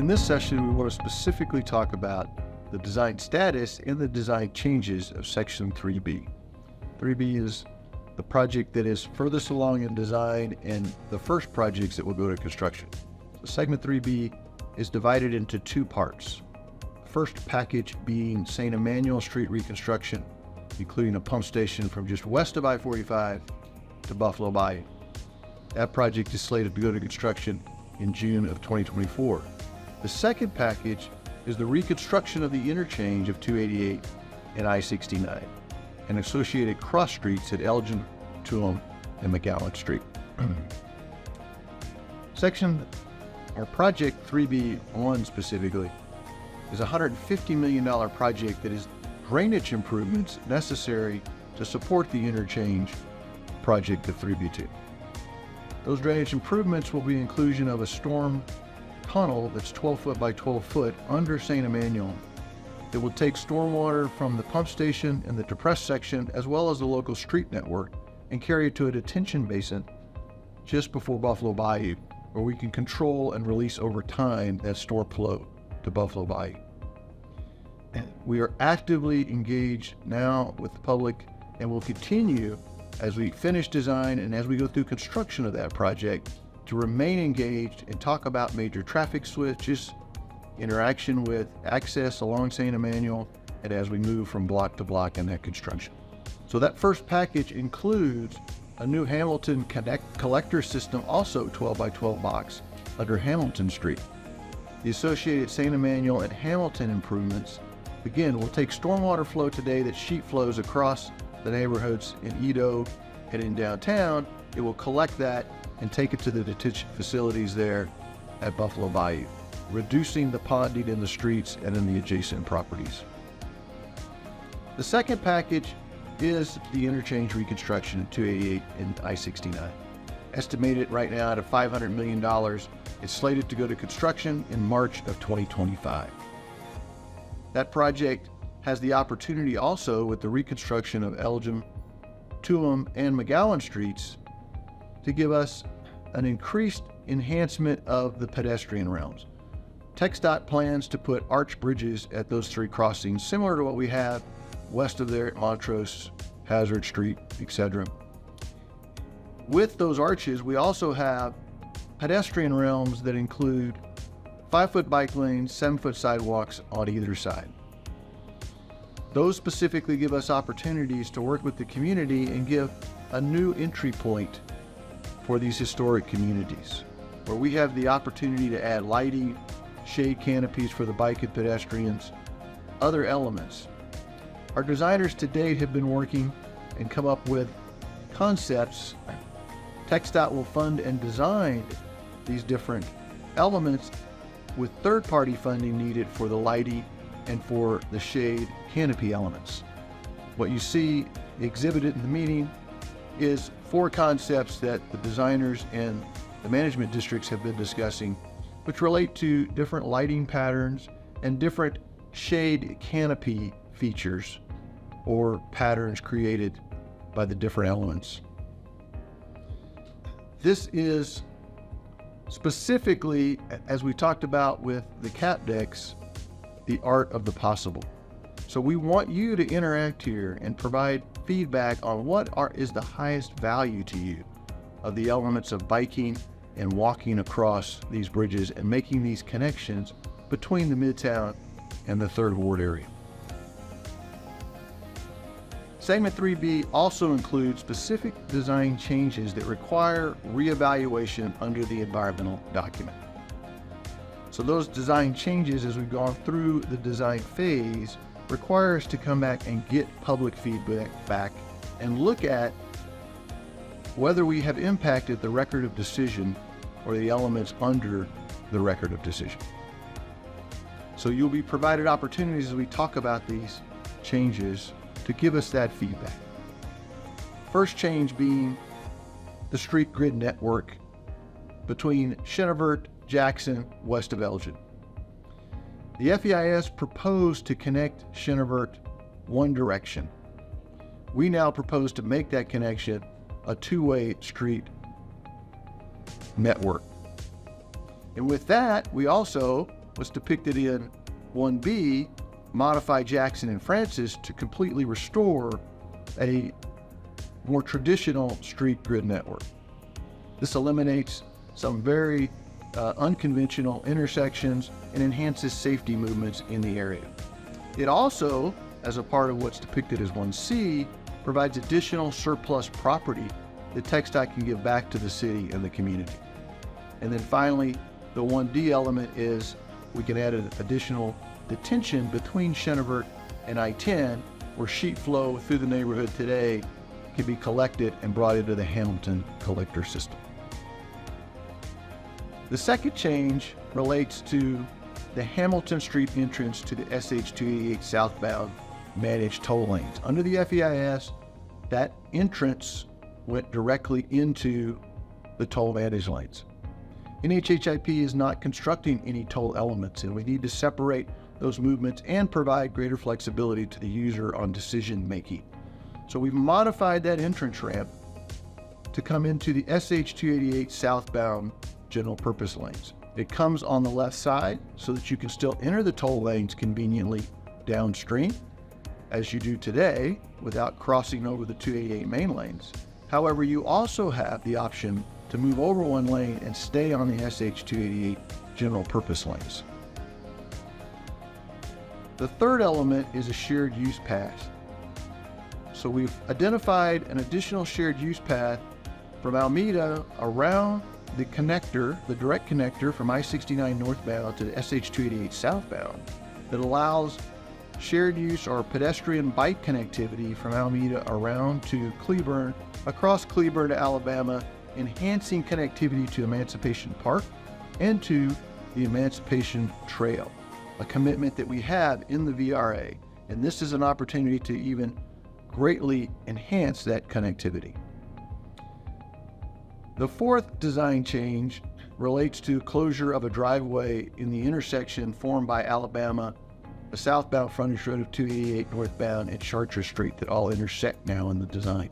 this session, we want to specifically talk about the design status and the design changes of Section 3B. 3B is the project that is furthest along in design and the first projects that will go to construction. So Segment 3B is divided into two parts. First package being St. Emmanuel Street reconstruction, including a pump station from just west of I-45 to Buffalo Bayou. That project is slated to go to construction in June of 2024. The second package is the reconstruction of the interchange of 288 and I-69 and associated cross streets at Elgin, Tuolumne, and McGowan Street. Project 3B1 specifically is a $150 million project that is drainage improvements necessary to support the interchange project of 3B2. Those drainage improvements will be inclusion of a storm tunnel that's 12 foot by 12 foot under St. Emmanuel that will take stormwater from the pump station and the depressed section as well as the local street network and carry it to a detention basin just before Buffalo Bayou, where we can control and release over time that storm flow to Buffalo Bayou. And we are actively engaged now with the public and will continue as we finish design and as we go through construction of that project to remain engaged and talk about major traffic switches, interaction with access along St. Emmanuel, and as we move from block to block in that construction. So that first package includes a new Hamilton collector system, also 12 by 12 box under Hamilton Street. The associated St. Emmanuel and Hamilton improvements, again, will take stormwater flow today that sheet flows across the neighborhoods in Edo and in downtown. It will collect that and take it to the detention facilities there at Buffalo Bayou, reducing the ponding in the streets and in the adjacent properties. The second package is the interchange reconstruction of 288 and I-69. Estimated right now at $500 million. It's slated to go to construction in March of 2025. That project has the opportunity also with the reconstruction of Elgin, Tuolumne, and McGowan streets to give us an increased enhancement of the pedestrian realms. TxDOT plans to put arch bridges at those three crossings, similar to what we have west of there at Montrose, Hazard Street, etc. With those arches, we also have pedestrian realms that include 5-foot bike lanes, 7-foot sidewalks on either side. Those specifically give us opportunities to work with the community and give a new entry point for these historic communities, where we have the opportunity to add lighting, shade canopies for the bike and pedestrians, other elements. Our designers to date have been working and come up with concepts. TxDOT will fund and design these different elements with third-party funding needed for the lighting and for the shade canopy elements. What you see exhibited in the meeting is 4 concepts that the designers and the management districts have been discussing, which relate to different lighting patterns and different shade canopy features or patterns created by the different elements. This is specifically, as we talked about with the cap decks, the art of the possible. So we want you to interact here and provide feedback on what is the highest value to you of the elements of biking and walking across these bridges and making these connections between the Midtown and the 3rd Ward area. Segment 3B also includes specific design changes that require reevaluation under the environmental document. So those design changes, as we've gone through the design phase, require us to come back and get public feedback back and look at whether we have impacted the record of decision or the elements under the record of decision. So you'll be provided opportunities as we talk about these changes to give us that feedback. First change being the street grid network between Chenevert, Jackson, west of Elgin. The FEIS proposed to connect Chenevert one direction. We now propose to make that connection a two-way street network. And with that, we also was depicted in 1B, modify Jackson and Francis to completely restore a more traditional street grid network. This eliminates some very unconventional intersections and enhances safety movements in the area. It also, as a part of what's depicted as 1C, provides additional surplus property that TxDOT can give back to the city and the community. And then finally, the 1D element is we can add an additional detention between Chenevert and I-10, where sheet flow through the neighborhood today can be collected and brought into the Hamilton collector system. The second change relates to the Hamilton Street entrance to the SH-288 southbound managed toll lanes. Under the FEIS, that entrance went directly into the toll managed lanes. NHHIP is not constructing any toll elements, and we need to separate those movements and provide greater flexibility to the user on decision making. So we've modified that entrance ramp to come into the SH-288 southbound general purpose lanes. It comes on the left side so that you can still enter the toll lanes conveniently downstream, as you do today, without crossing over the 288 main lanes. However, you also have the option to move over one lane and stay on the SH-288 general purpose lanes. The third element is a shared use path. So we've identified an additional shared use path from Alameda around the connector, the direct connector from I-69 northbound to the SH-288 southbound, that allows shared use or pedestrian bike connectivity from Alameda around to Cleburne, across Cleburne to Alabama, enhancing connectivity to Emancipation Park and to the Emancipation Trail, a commitment that we have in the VRA. And this is an opportunity to even greatly enhance that connectivity. The fourth design change relates to closure of a driveway in the intersection formed by Alabama, a southbound frontage road of 288 northbound, and Chartres Street that all intersect now in the design.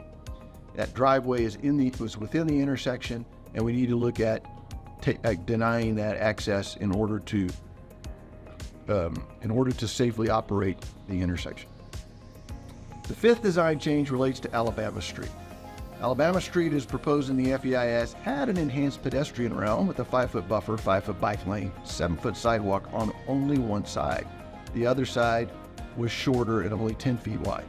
That driveway was within the intersection, and we need to look at denying that access in order to safely operate the intersection. The fifth design change relates to Alabama Street. Alabama Street, as proposed in the FEIS, had an enhanced pedestrian realm with a 5-foot buffer, 5-foot bike lane, 7-foot sidewalk on only one side. The other side was shorter and only 10 feet wide.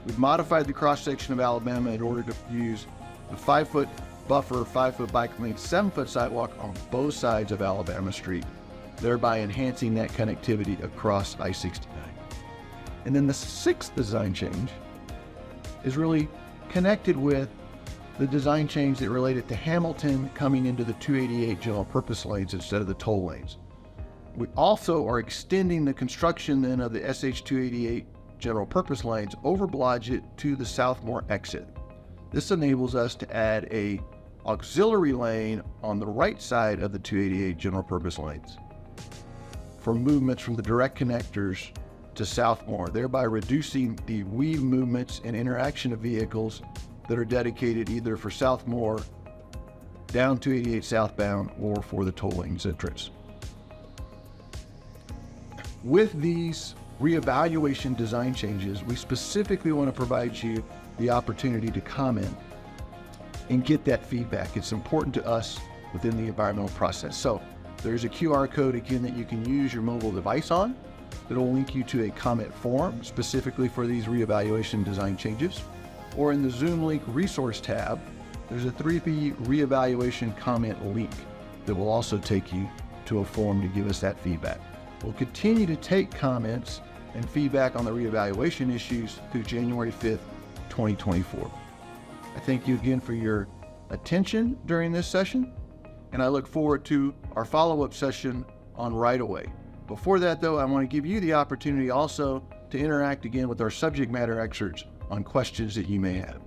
We've modified the cross-section of Alabama in order to use the 5-foot buffer, 5-foot bike lane, 7-foot sidewalk on both sides of Alabama Street, thereby enhancing that connectivity across I-69. And then the sixth design change is really connected with the design change that related to Hamilton coming into the 288 general purpose lanes instead of the toll lanes. We also are extending the construction then of the SH-288 general purpose lanes over Blodgett to the Southmore exit. This enables us to add a auxiliary lane on the right side of the 288 general purpose lanes for movements from the direct connectors to Southmore, thereby reducing the weave movements and interaction of vehicles that are dedicated either for Southmore, down 288 southbound, or for the toll lanes entrance. With these reevaluation design changes, we specifically want to provide you the opportunity to comment and get that feedback. It's important to us within the environmental process. So there's a QR code again that you can use your mobile device on that will link you to a comment form specifically for these reevaluation design changes. Or in the Zoom link resource tab, there's a 3B reevaluation comment link that will also take you to a form to give us that feedback. We'll continue to take comments and feedback on the reevaluation issues through January 5th, 2024. I thank you again for your attention during this session, and I look forward to our follow-up session on right-of-way. Before that, though, I want to give you the opportunity also to interact again with our subject matter experts on questions that you may have.